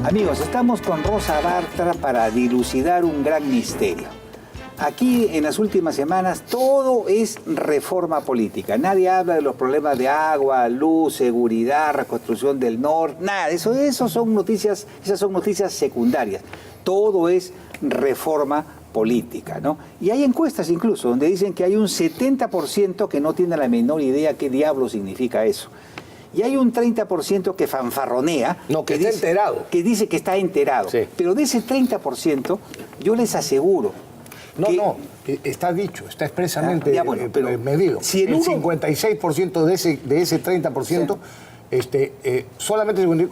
Amigos, estamos con Rosa Bartra para dilucidar un gran misterio. Aquí en las últimas semanas todo es reforma política. Nadie habla de los problemas de agua, luz, seguridad, reconstrucción del norte, nada. Esas son noticias secundarias. Todo es reforma política, ¿no? Y hay encuestas incluso donde dicen que hay un 70% que no tiene la menor idea qué diablo significa eso. Y hay un 30% que fanfarronea. No, que está enterado. Que dice que está enterado. Sí. Pero de ese 30%, yo les aseguro. No, está dicho, está expresamente medido. Si el 56% de ese 30%, sí. Solamente,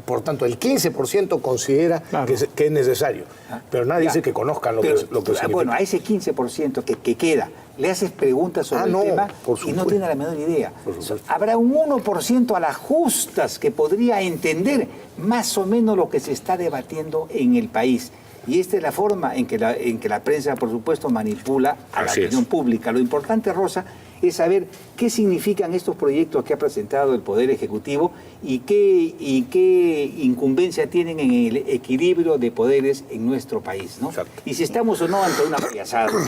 por tanto, el 15% considera que es necesario. Pero nadie dice que conozcan lo que significa. Bueno, a ese 15% que queda, le haces preguntas sobre el tema y no tiene la menor idea. Habrá un 1% a las justas que podría entender más o menos lo que se está debatiendo en el país. Y esta es la forma en que la prensa, por supuesto, manipula a la opinión pública. Lo importante, Rosa, es saber qué significan estos proyectos que ha presentado el Poder Ejecutivo y qué incumbencia tienen en el equilibrio de poderes en nuestro país, ¿no? Y si estamos o no ante una payasada, ¿no?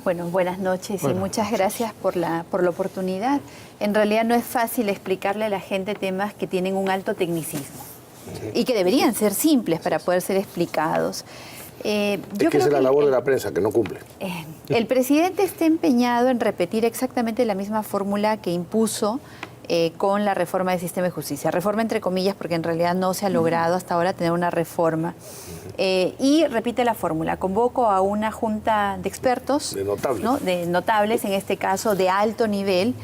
Bueno, buenas noches y muchas gracias por la oportunidad. En realidad no es fácil explicarle a la gente temas que tienen un alto tecnicismo. Sí. Y que deberían ser simples para poder ser explicados. Es que esa es la labor de la prensa, que no cumple. El presidente está empeñado en repetir exactamente la misma fórmula que impuso con la reforma del sistema de justicia. Reforma entre comillas, porque en realidad no se ha logrado hasta ahora tener una reforma. Y repite la fórmula. Convoco a una junta de expertos, de notables, ¿no? De notables, en este caso de alto nivel.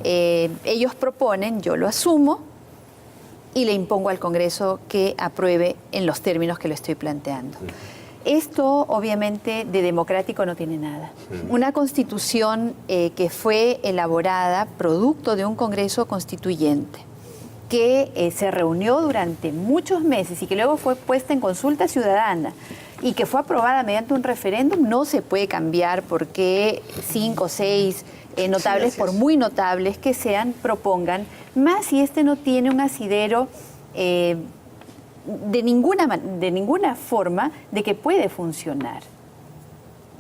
Ellos proponen, yo lo asumo, y le impongo al Congreso que apruebe en los términos que lo estoy planteando. Esto, obviamente, de democrático no tiene nada. Una constitución que fue elaborada producto de un Congreso constituyente, que se reunió durante muchos meses y que luego fue puesta en consulta ciudadana y que fue aprobada mediante un referéndum, no se puede cambiar porque 5 o 6 notables, por muy notables que sean, propongan, más si este no tiene un asidero de ninguna forma de que puede funcionar.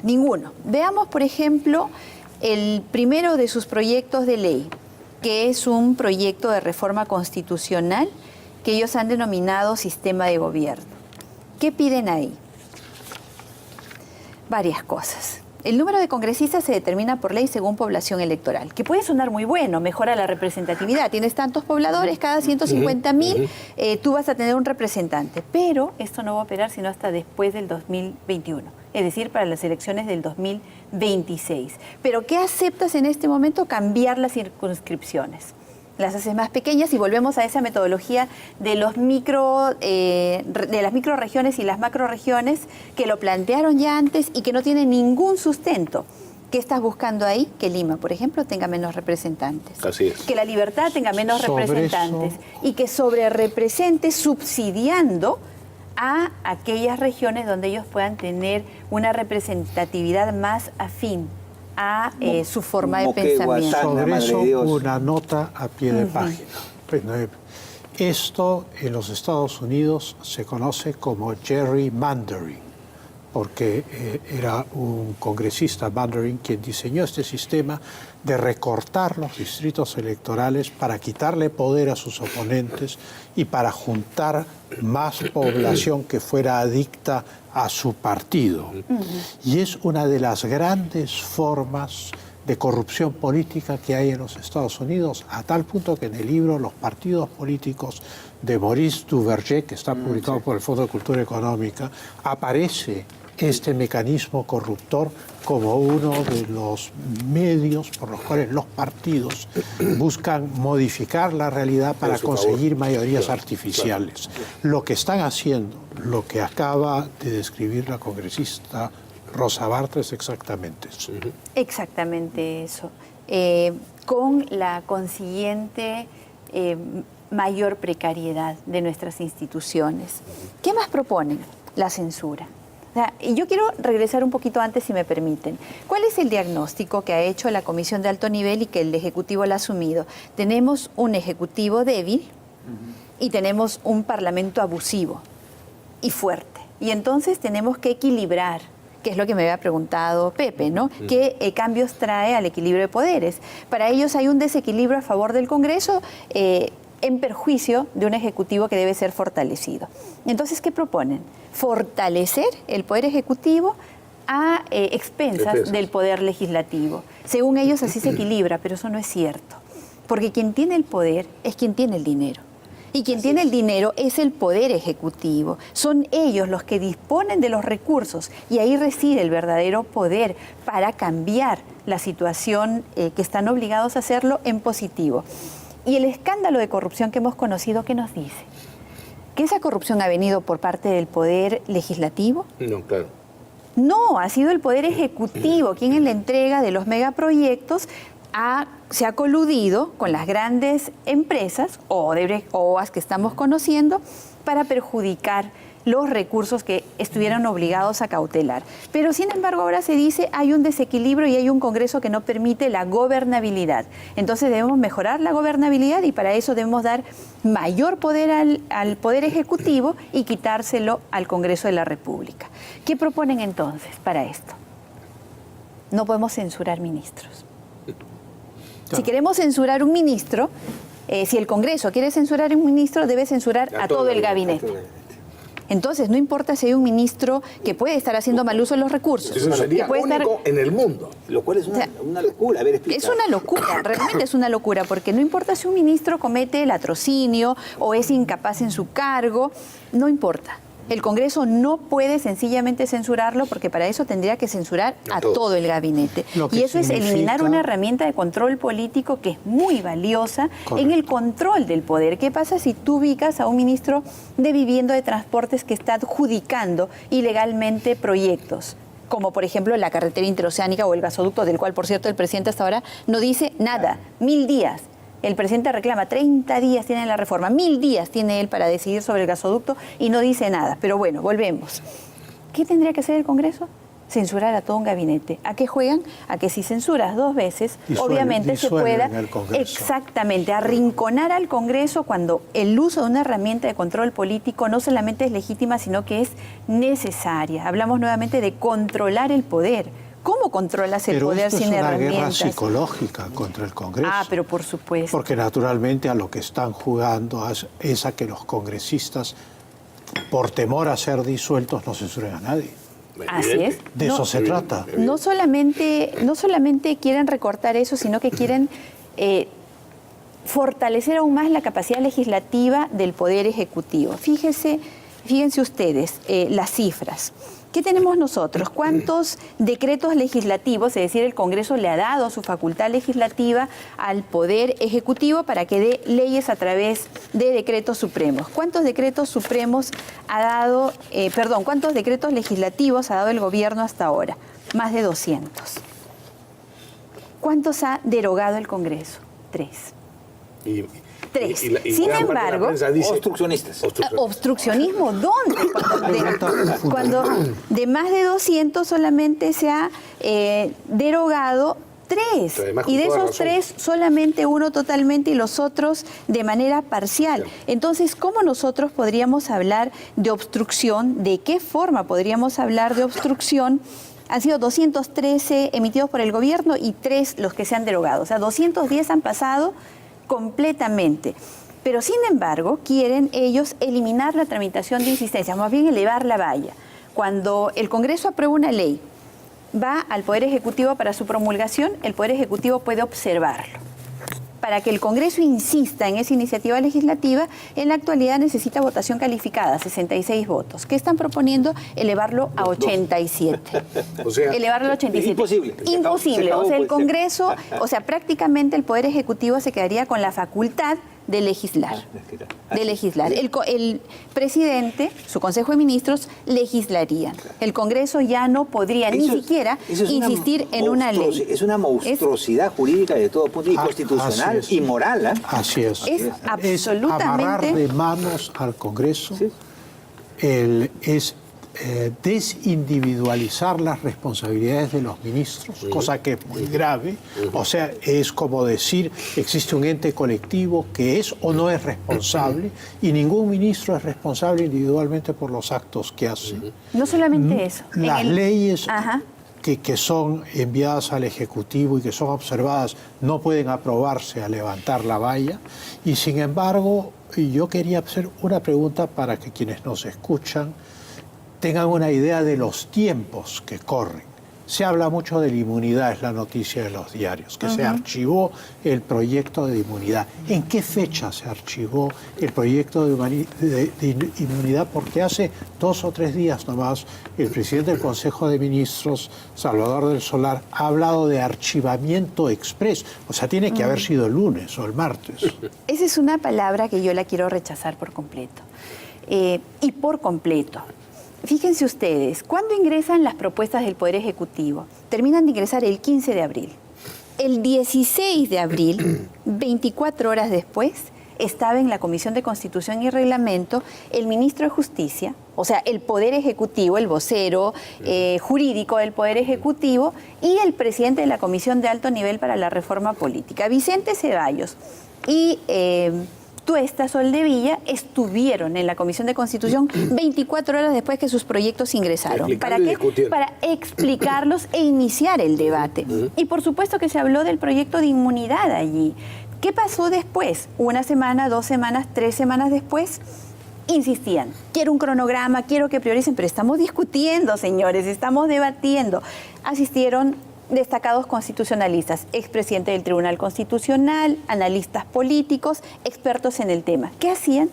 Ninguno. Veamos, por ejemplo, el primero de sus proyectos de ley, que es un proyecto de reforma constitucional que ellos han denominado sistema de gobierno. ¿Qué piden ahí? Varias cosas. El número de congresistas se determina por ley según población electoral, que puede sonar muy bueno, mejora la representatividad. Tienes tantos pobladores, cada 150.000, tú vas a tener un representante. Pero esto no va a operar sino hasta después del 2021, es decir, para las elecciones del 2026. ¿Pero qué aceptas en este momento? Cambiar las circunscripciones. Las haces más pequeñas y volvemos a esa metodología de las microregiones y las macroregiones que lo plantearon ya antes y que no tienen ningún sustento. ¿Qué estás buscando ahí? Que Lima, por ejemplo, tenga menos representantes. Así es. Que La Libertad tenga menos representantes. Y que sobrerepresente subsidiando a aquellas regiones donde ellos puedan tener una representatividad más afín a su forma de pensamiento. Sobre eso, una nota a pie de página. Esto en los Estados Unidos se conoce como gerrymandering, porque era un congresista, Mandarin, quien diseñó este sistema de recortar los distritos electorales para quitarle poder a sus oponentes y para juntar más población que fuera adicta a su partido. Y es una de las grandes formas de corrupción política que hay en los Estados Unidos, a tal punto que en el libro Los partidos políticos de Maurice Duverger, que está publicado por el Fondo de Cultura Económica, aparece este mecanismo corruptor como uno de los medios por los cuales los partidos buscan modificar la realidad para conseguir mayorías artificiales. Lo que están haciendo, lo que acaba de describir la congresista Rosa Bartra, es exactamente eso. Exactamente eso. Con la consiguiente mayor precariedad de nuestras instituciones. ¿Qué más proponen? La censura. O sea, yo quiero regresar un poquito antes, si me permiten. ¿Cuál es el diagnóstico que ha hecho la Comisión de Alto Nivel y que el Ejecutivo lo ha asumido? Tenemos un Ejecutivo débil y tenemos un parlamento abusivo y fuerte. Y entonces tenemos que equilibrar, que es lo que me había preguntado Pepe, ¿no? ¿Qué cambios trae al equilibrio de poderes? Para ellos hay un desequilibrio a favor del Congreso en perjuicio de un Ejecutivo que debe ser fortalecido. Entonces, ¿qué proponen? Fortalecer el Poder Ejecutivo a expensas del Poder Legislativo. Según ellos así se equilibra, pero eso no es cierto. Porque quien tiene el poder es quien tiene el dinero. Y quien tiene el dinero es el Poder Ejecutivo. Son ellos los que disponen de los recursos y ahí reside el verdadero poder para cambiar la situación que están obligados a hacerlo en positivo. Y el escándalo de corrupción que hemos conocido, ¿qué nos dice? ¿Que esa corrupción ha venido por parte del Poder Legislativo? No, claro. No, ha sido el Poder Ejecutivo quien en la entrega de los megaproyectos se ha coludido con las grandes empresas, Odebrecht, OAS, que estamos conociendo, para perjudicar los recursos que estuvieran obligados a cautelar. Pero, sin embargo, ahora se dice hay un desequilibrio y hay un Congreso que no permite la gobernabilidad. Entonces debemos mejorar la gobernabilidad y para eso debemos dar mayor poder al Poder Ejecutivo y quitárselo al Congreso de la República. ¿Qué proponen entonces para esto? No podemos censurar ministros. Si queremos censurar un ministro, si el Congreso quiere censurar a un ministro, debe censurar a todo el gabinete. Entonces, no importa si hay un ministro que puede estar haciendo mal uso de los recursos. Eso sería único en el mundo. Lo cual es una locura. A ver, explica. Es una locura, realmente es una locura, porque no importa si un ministro comete latrocinio o es incapaz en su cargo, no importa. El Congreso no puede sencillamente censurarlo porque para eso tendría que censurar a todo el gabinete. Y eso es eliminar una herramienta de control político que es muy valiosa en el control del poder. ¿Qué pasa si tú ubicas a un ministro de Vivienda de Transportes que está adjudicando ilegalmente proyectos? Como por ejemplo la carretera interoceánica o el gasoducto, del cual por cierto el presidente hasta ahora no dice nada, 1000 días. El presidente reclama 30 días tiene la reforma, 1000 días tiene él para decidir sobre el gasoducto y no dice nada. Pero bueno, volvemos. ¿Qué tendría que hacer el Congreso? Censurar a todo un gabinete. ¿A qué juegan? A que si censuras 2 veces, obviamente se pueda exactamente arrinconar al Congreso cuando el uso de una herramienta de control político no solamente es legítima, sino que es necesaria. Hablamos nuevamente de controlar el poder. ¿Cómo controlas el poder sin herramientas? Pero esto es una guerra psicológica contra el Congreso. Ah, pero por supuesto. Porque naturalmente a lo que están jugando es a que los congresistas, por temor a ser disueltos, no censuren a nadie. Así es. De eso se trata. No solamente quieren recortar eso, sino que quieren fortalecer aún más la capacidad legislativa del Poder Ejecutivo. Fíjense ustedes las cifras. ¿Qué tenemos nosotros? ¿Cuántos decretos legislativos, es decir, el Congreso le ha dado su facultad legislativa al Poder Ejecutivo para que dé leyes a través de decretos supremos? ¿Cuántos decretos supremos cuántos decretos legislativos ha dado el gobierno hasta ahora? Más de 200. ¿Cuántos ha derogado el Congreso? 3. 3. Sin embargo, obstruccionistas. ¿Obstruccionismo dónde? Cuando de más de 200 solamente se ha derogado 3. Y de esos 3, solamente uno totalmente y los otros de manera parcial. Entonces, ¿cómo nosotros podríamos hablar de obstrucción? ¿De qué forma podríamos hablar de obstrucción? Han sido 213 emitidos por el gobierno y 3 los que se han derogado. O sea, 210 han pasado completamente. Pero, sin embargo, quieren ellos eliminar la tramitación de insistencia, más bien elevar la valla. Cuando el Congreso aprueba una ley, va al Poder Ejecutivo para su promulgación, el Poder Ejecutivo puede observarlo. Para que el Congreso insista en esa iniciativa legislativa, en la actualidad necesita votación calificada, 66 votos. ¿Qué están proponiendo? Elevarlo a 87. O sea, elevarlo a 87. Imposible. Imposible. O sea, el Congreso, prácticamente el Poder Ejecutivo se quedaría con la facultad de legislar. El presidente, su Consejo de Ministros, legislarían. El Congreso ya no podría ni siquiera insistir en una ley. Es una monstruosidad jurídica de todo punto, y constitucional y moral. Así es. Es absolutamente... amarrar de manos al Congreso, es desindividualizar las responsabilidades de los ministros, cosa que es muy grave. O sea, es como decir, existe un ente colectivo que es o no es responsable y ningún ministro es responsable individualmente por los actos que hace. No solamente eso. Las leyes que son enviadas al Ejecutivo y que son observadas no pueden aprobarse a levantar la valla. Y sin embargo, yo quería hacer una pregunta para que quienes nos escuchan tengan una idea de los tiempos que corren. Se habla mucho de la inmunidad, es la noticia de los diarios, que se archivó el proyecto de inmunidad. ¿En qué fecha se archivó el proyecto de inmunidad? Porque hace 2 o 3 días nomás el presidente del Consejo de Ministros, Salvador del Solar, ha hablado de archivamiento exprés. O sea, tiene que haber sido el lunes o el martes. Esa es una palabra que yo la quiero rechazar por completo. Y por completo. Fíjense ustedes, ¿cuándo ingresan las propuestas del Poder Ejecutivo? Terminan de ingresar el 15 de abril. El 16 de abril, 24 horas después, estaba en la Comisión de Constitución y Reglamento el ministro de Justicia, o sea, el Poder Ejecutivo, el vocero jurídico del Poder Ejecutivo y el presidente de la Comisión de Alto Nivel para la Reforma Política, Vicente Ceballos. Y Tuesta, Soldevilla, estuvieron en la Comisión de Constitución 24 horas después que sus proyectos ingresaron. ¿Para qué? Para explicarlos e iniciar el debate. Y por supuesto que se habló del proyecto de inmunidad allí. ¿Qué pasó después? 1 semana, 2 semanas, 3 semanas después, insistían. Quiero un cronograma, quiero que prioricen, pero estamos discutiendo, señores, estamos debatiendo. Asistieron destacados constitucionalistas, expresidente del Tribunal Constitucional, analistas políticos, expertos en el tema. ¿Qué hacían?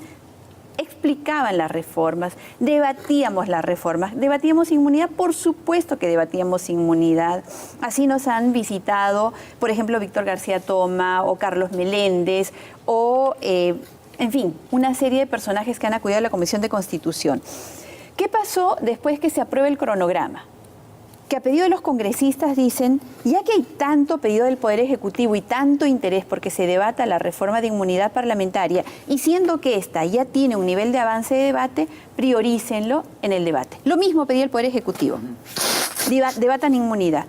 Explicaban las reformas, debatíamos las reformas, debatíamos inmunidad, por supuesto que debatíamos inmunidad. Así nos han visitado, por ejemplo, Víctor García Toma o Carlos Meléndez o, en fin, una serie de personajes que han acudido a la Comisión de Constitución. ¿Qué pasó después que se apruebe el cronograma? Que a pedido de los congresistas dicen, ya que hay tanto pedido del Poder Ejecutivo y tanto interés porque se debata la reforma de inmunidad parlamentaria, y siendo que esta ya tiene un nivel de avance de debate, priorícenlo en el debate. Lo mismo pedía el Poder Ejecutivo. Debatan inmunidad.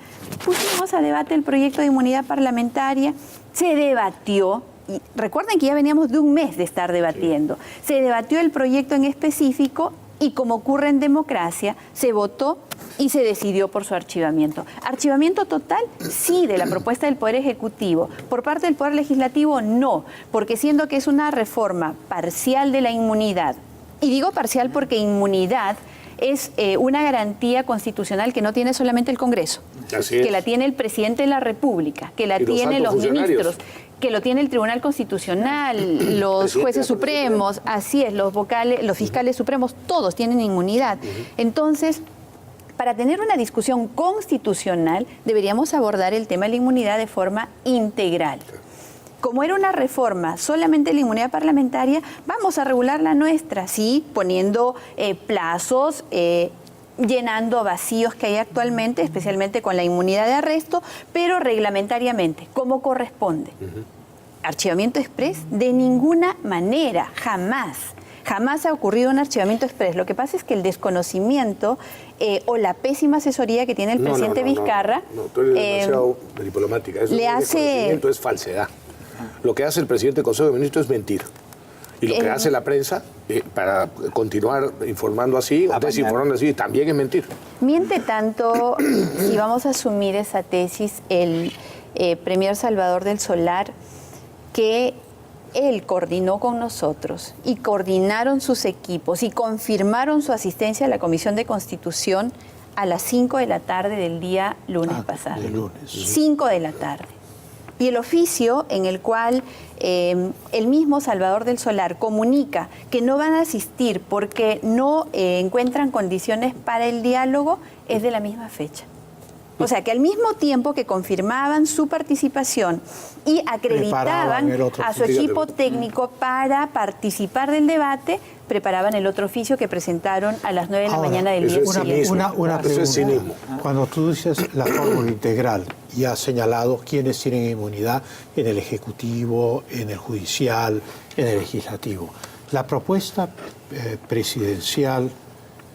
Pusimos a debate el proyecto de inmunidad parlamentaria, se debatió, y recuerden que ya veníamos de un mes de estar debatiendo, se debatió el proyecto en específico y como ocurre en democracia, se votó y se decidió por su archivamiento. ¿Archivamiento total? Sí, de la propuesta del Poder Ejecutivo. Por parte del Poder Legislativo, no, porque siendo que es una reforma parcial de la inmunidad, y digo parcial porque inmunidad es una garantía constitucional que no tiene solamente el Congreso, que la tiene el Presidente de la República, que la tienen los ministros, que lo tiene el Tribunal Constitucional, los jueces supremos, así es, los fiscales supremos, todos tienen inmunidad. Entonces, para tener una discusión constitucional, deberíamos abordar el tema de la inmunidad de forma integral. Como era una reforma solamente la inmunidad parlamentaria, vamos a regular la nuestra, sí, poniendo plazos, llenando vacíos que hay actualmente, especialmente con la inmunidad de arresto, pero reglamentariamente, como corresponde. Archivamiento exprés, de ninguna manera, jamás. Jamás ha ocurrido un archivamiento exprés. Lo que pasa es que el desconocimiento o la pésima asesoría que tiene el presidente Vizcarra... No, tú eres demasiado diplomática. Eso le hace... desconocimiento es falsedad. Lo que hace el presidente del Consejo de Ministros es mentir. Y lo que hace la prensa para continuar informando así o desinformando así también es mentir. Miente tanto, si vamos a asumir esa tesis, el premier Salvador del Solar, que él coordinó con nosotros y coordinaron sus equipos y confirmaron su asistencia a la Comisión de Constitución a las 5 de la tarde del día lunes pasado. El lunes. 5 de la tarde. Y el oficio en el cual el mismo Salvador del Solar comunica que no van a asistir porque no encuentran condiciones para el diálogo es de la misma fecha. O sea que al mismo tiempo que confirmaban su participación y acreditaban a su equipo técnico para participar del debate, preparaban el otro oficio que presentaron a las 9 de la mañana del día siguiente. Una pregunta. Cuando tú dices la fórmula integral y has señalado quiénes tienen inmunidad en el Ejecutivo, en el Judicial, en el Legislativo, la propuesta presidencial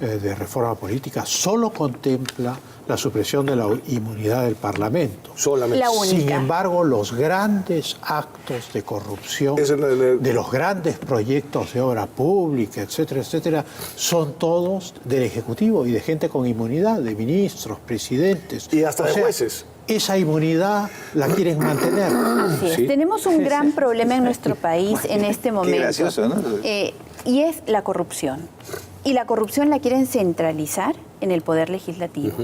de reforma política solo contempla la supresión de la inmunidad del Parlamento. Solamente. La única. Sin embargo, los grandes actos de corrupción, de los grandes proyectos de obra pública, etcétera, etcétera, son todos del Ejecutivo y de gente con inmunidad, de ministros, presidentes. Y hasta de jueces. Esa inmunidad la quieren mantener. Así es. Sí. Tenemos un gran problema en nuestro país en este momento. Qué gracioso, ¿no? Y es la corrupción. Y la corrupción la quieren centralizar en el Poder Legislativo.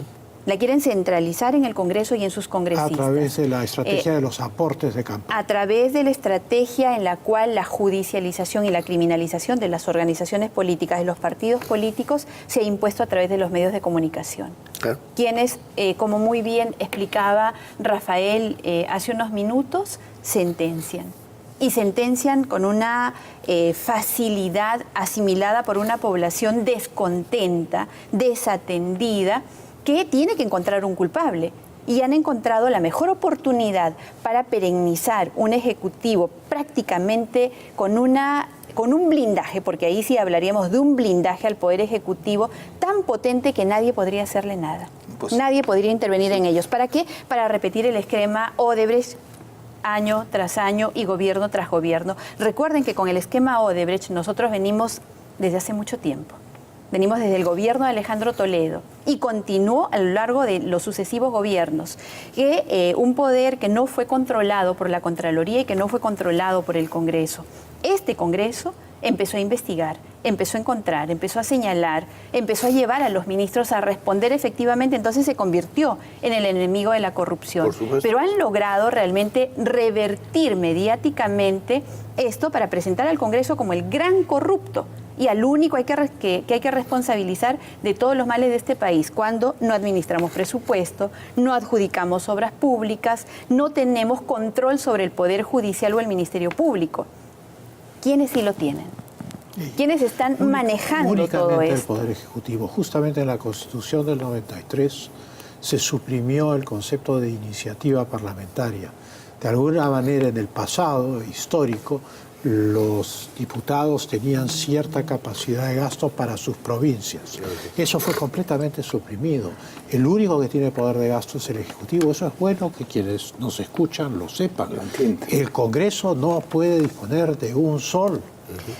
La quieren centralizar en el Congreso y en sus congresistas. A través de la estrategia de los aportes de campaña. A través de la estrategia en la cual la judicialización y la criminalización de las organizaciones políticas, de los partidos políticos, se ha impuesto a través de los medios de comunicación. Claro. Quienes, como muy bien explicaba Rafael hace unos minutos, sentencian. Y sentencian con una facilidad asimilada por una población descontenta, desatendida, que tiene que encontrar un culpable. Y han encontrado la mejor oportunidad para perennizar un ejecutivo prácticamente con un blindaje, porque ahí sí hablaríamos de un blindaje al Poder Ejecutivo tan potente que nadie podría hacerle nada. Nadie podría intervenir en ellos. ¿Para qué? Para repetir el esquema Odebrecht año tras año y gobierno tras gobierno. Recuerden que con el esquema Odebrecht nosotros venimos desde hace mucho tiempo. Venimos desde el gobierno de Alejandro Toledo y continuó a lo largo de los sucesivos gobiernos, que un poder que no fue controlado por la Contraloría y que no fue controlado por el Congreso. Este Congreso empezó a investigar, empezó a encontrar, empezó a señalar, empezó a llevar a los ministros a responder efectivamente, entonces se convirtió en el enemigo de la corrupción. Por supuesto. Pero han logrado realmente revertir mediáticamente esto para presentar al Congreso como el gran corrupto y al único que hay que responsabilizar de todos los males de este país, cuando no administramos presupuesto, no adjudicamos obras públicas, no tenemos control sobre el Poder Judicial o el Ministerio Público. ¿Quiénes sí lo tienen? ¿Quiénes están manejando todo esto? El Poder Ejecutivo. Justamente en la Constitución del 93 se suprimió el concepto de iniciativa parlamentaria. De alguna manera, en el pasado histórico, los diputados tenían cierta capacidad de gasto para sus provincias. Eso fue completamente suprimido. El único que tiene poder de gasto es el Ejecutivo. Eso es bueno que quienes nos escuchan lo sepan. El Congreso no puede disponer de un sol.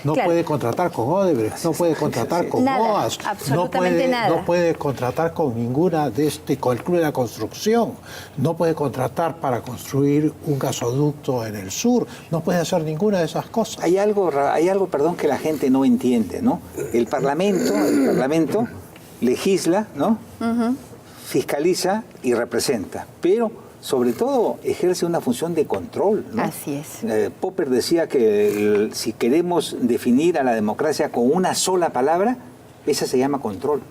No puede contratar con Odebrecht, no puede contratar con OAS, no puede contratar con ninguna con el Club de la Construcción, no puede contratar para construir un gasoducto en el sur, no puede hacer ninguna de esas cosas. Hay algo, perdón, que la gente no entiende, ¿no? El Parlamento legisla, ¿no? Fiscaliza y representa, pero sobre todo ejerce una función de control, ¿no? Así es. Popper decía que si queremos definir a la democracia con una sola palabra, esa se llama control.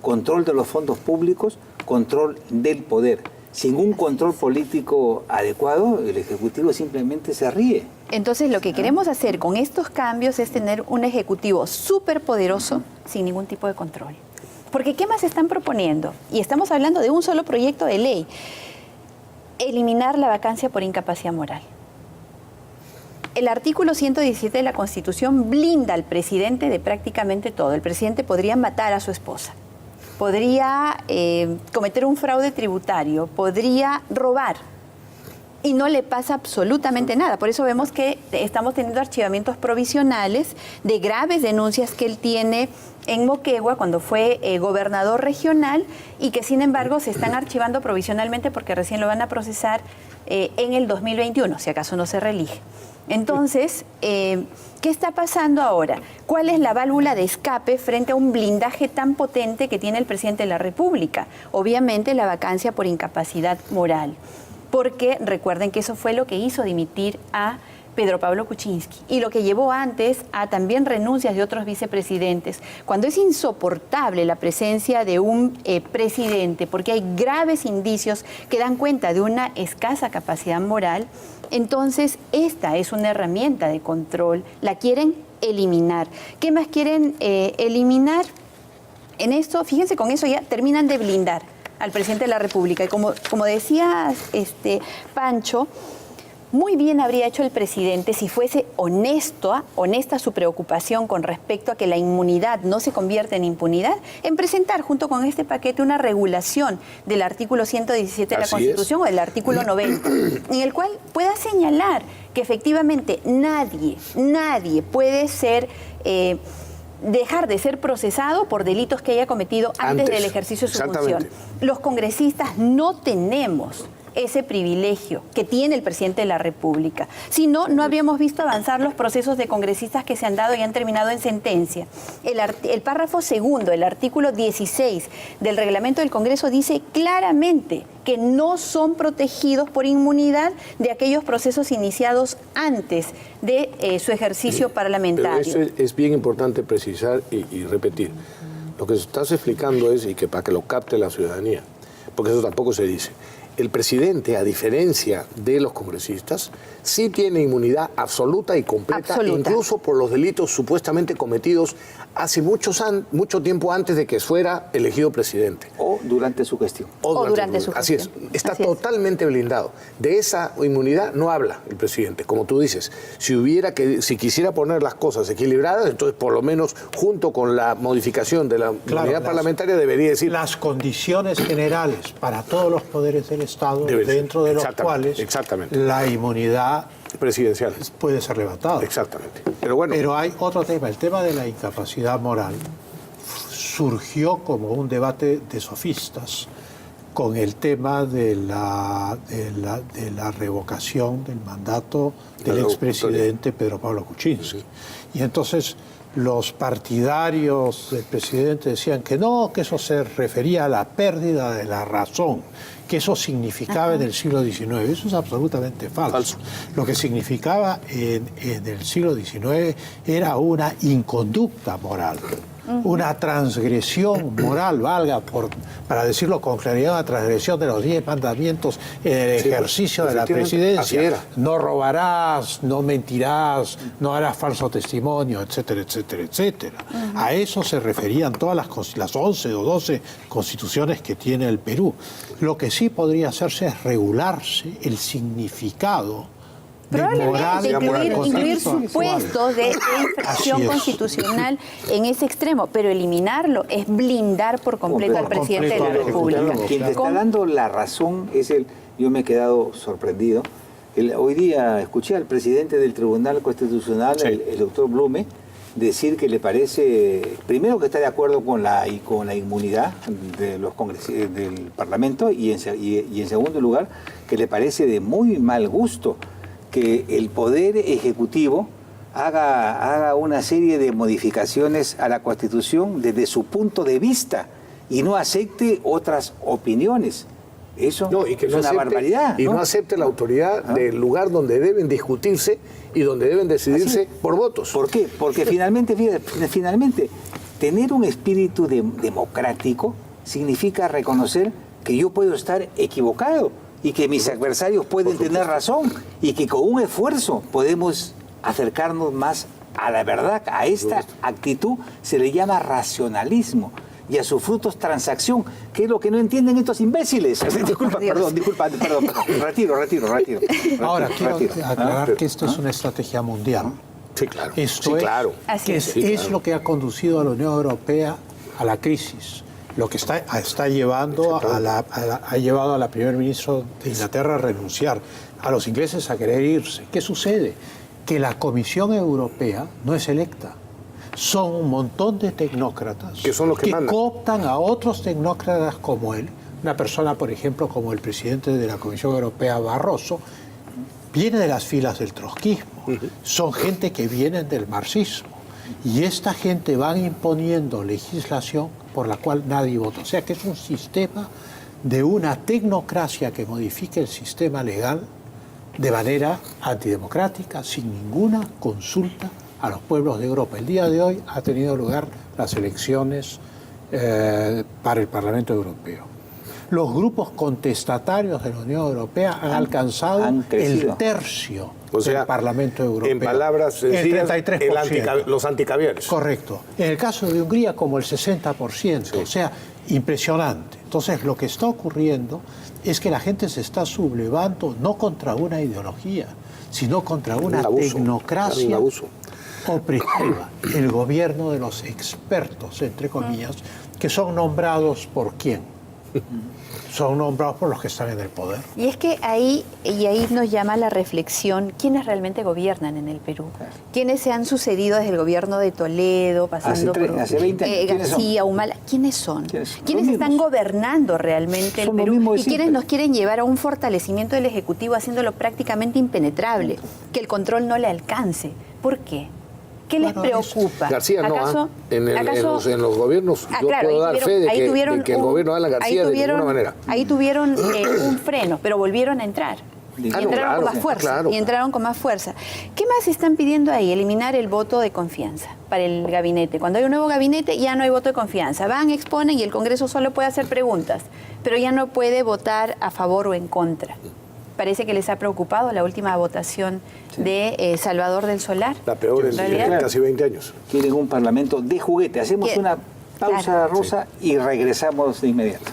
Control de los fondos públicos, control del poder. Sin un control político adecuado, el Ejecutivo simplemente se ríe. Entonces, lo que queremos hacer con estos cambios es tener un Ejecutivo súper poderoso sin ningún tipo de control. Porque ¿qué más están proponiendo? Y estamos hablando de un solo proyecto de ley. Eliminar la vacancia por incapacidad moral. El artículo 117 de la Constitución blinda al presidente de prácticamente todo. El presidente podría matar a su esposa, podría cometer un fraude tributario, podría robar y no le pasa absolutamente nada. Por eso vemos que estamos teniendo archivamientos provisionales de graves denuncias que él tiene en Moquegua cuando fue gobernador regional y que sin embargo se están archivando provisionalmente porque recién lo van a procesar en el 2021, si acaso no se reelige. Entonces, ¿qué está pasando ahora? ¿Cuál es la válvula de escape frente a un blindaje tan potente que tiene el presidente de la República? Obviamente la vacancia por incapacidad moral. Porque recuerden que eso fue lo que hizo dimitir a Pedro Pablo Kuczynski y lo que llevó antes a también renuncias de otros vicepresidentes. Cuando es insoportable la presencia de un presidente, porque hay graves indicios que dan cuenta de una escasa capacidad moral, entonces esta es una herramienta de control, la quieren eliminar. ¿Qué más quieren eliminar? En esto, fíjense, con eso ya terminan de blindar al presidente de la República. Y como decía Pancho, muy bien habría hecho el presidente si fuese honesta su preocupación con respecto a que la inmunidad no se convierta en impunidad, en presentar junto con este paquete una regulación del artículo 117 de la Constitución o del artículo 90, en el cual pueda señalar que efectivamente nadie puede ser... dejar de ser procesado por delitos que haya cometido antes del ejercicio de su función. Los congresistas no tenemos ese privilegio que tiene el presidente de la República. Si no, no habríamos visto avanzar los procesos de congresistas que se han dado y han terminado en sentencia. El párrafo segundo, el artículo 16 del reglamento del Congreso dice claramente que no son protegidos por inmunidad de aquellos procesos iniciados antes de su ejercicio parlamentario. Pero eso es bien importante precisar y repetir. Lo que estás explicando es, y que para que lo capte la ciudadanía, porque eso tampoco se dice, el presidente, a diferencia de los congresistas, sí tiene inmunidad absoluta y completa, incluso por los delitos supuestamente cometidos hace mucho tiempo antes de que fuera elegido presidente. O durante su gestión. O durante su gestión. Así es, está totalmente blindado. De esa inmunidad no habla el presidente, como tú dices. Si quisiera poner las cosas equilibradas, entonces por lo menos junto con la modificación de la inmunidad parlamentaria debería decir... Las condiciones generales para todos los poderes del Estado, dentro de los cuales la inmunidad presidencial puede ser levantada. Exactamente. Pero hay otro tema, el tema de la incapacidad moral surgió como un debate de sofistas con el tema de la revocación del mandato del expresidente Pedro Pablo Kuczynski. Y entonces los partidarios del presidente decían que no, que eso se refería a la pérdida de la razón, que eso significaba en el siglo XIX. Eso es absolutamente falso. Lo que significaba en el siglo XIX era una inconducta moral, una transgresión moral, para decirlo con claridad, una transgresión de los 10 mandamientos en el ejercicio de la presidencia. No robarás, no mentirás, no harás falso testimonio, etcétera, etcétera, etcétera. A eso se referían todas las 11 o 12 constituciones que tiene el Perú. Lo que sí podría hacerse es regularse el significado incluir supuestos de infracción constitucional en ese extremo, pero eliminarlo es blindar por completo al presidente de la República. Quien te está dando la razón es yo me he quedado sorprendido. Hoy día escuché al presidente del Tribunal Constitucional, el doctor Blume, decir que le parece, primero que está de acuerdo con la inmunidad de los congresistas del Parlamento y en segundo lugar que le parece de muy mal gusto que el Poder Ejecutivo haga una serie de modificaciones a la Constitución desde su punto de vista y no acepte otras opiniones. Eso es una barbaridad. Y no acepte la autoridad del lugar donde deben discutirse y donde deben decidirse por votos. ¿Por qué? Porque finalmente tener un espíritu democrático significa reconocer que yo puedo estar equivocado y que mis adversarios pueden tener razón y que con un esfuerzo podemos acercarnos más a la verdad. A esta actitud se le llama racionalismo y a sus frutos transacción, que es lo que no entienden estos imbéciles. Disculpa, perdón. Retiro. Ahora, quiero aclarar que esto es una estrategia mundial. Sí, claro. Esto es lo que ha conducido a la Unión Europea a la crisis. Lo que está llevando ha llevado a la primer ministra de Inglaterra a renunciar, a los ingleses a querer irse. ¿Qué sucede? Que la Comisión Europea no es electa. Son un montón de tecnócratas que son los que mandan, cooptan a otros tecnócratas como él. Una persona, por ejemplo, como el presidente de la Comisión Europea, Barroso, viene de las filas del trotskismo. Son gente que vienen del marxismo. Y esta gente va imponiendo legislación por la cual nadie vota. O sea que es un sistema de una tecnocracia que modifica el sistema legal de manera antidemocrática, sin ninguna consulta a los pueblos de Europa. El día de hoy ha tenido lugar las elecciones para el Parlamento Europeo. Los grupos contestatarios de la Unión Europea han alcanzado el tercio O sea, del Parlamento Europeo. En palabras sencillas, el 33%. Los anticaviares. Correcto. En el caso de Hungría, como el 60%. Sí. O sea, impresionante. Entonces, lo que está ocurriendo es que la gente se está sublevando no contra una ideología, sino contra una tecnocracia opresiva. El gobierno de los expertos, entre comillas, que son nombrados por quién. Son nombrados por los que están en el poder. Y es que ahí nos llama la reflexión, ¿quiénes realmente gobiernan en el Perú? ¿Quiénes se han sucedido desde el gobierno de Toledo, pasando por hace 20 años, García, Humala? ¿Quiénes son? ¿Quiénes están gobernando realmente el Perú? Y quiénes nos quieren llevar a un fortalecimiento del Ejecutivo haciéndolo prácticamente impenetrable, que el control no le alcance. ¿Por qué? ¿Qué les preocupa? García no, en los gobiernos yo puedo dar fe de que el gobierno de Alan García de ninguna manera. Ahí tuvieron un freno, pero volvieron a entrar. Y entraron con más fuerza. Y entraron con más fuerza. ¿Qué más están pidiendo ahí? Eliminar el voto de confianza para el gabinete. Cuando hay un nuevo gabinete ya no hay voto de confianza. Van, exponen y el Congreso solo puede hacer preguntas, pero ya no puede votar a favor o en contra. Parece que les ha preocupado la última votación de Salvador del Solar. La peor en casi 20 años. Quieren un parlamento de juguete. Hacemos una pausa, Rosa, y regresamos de inmediato.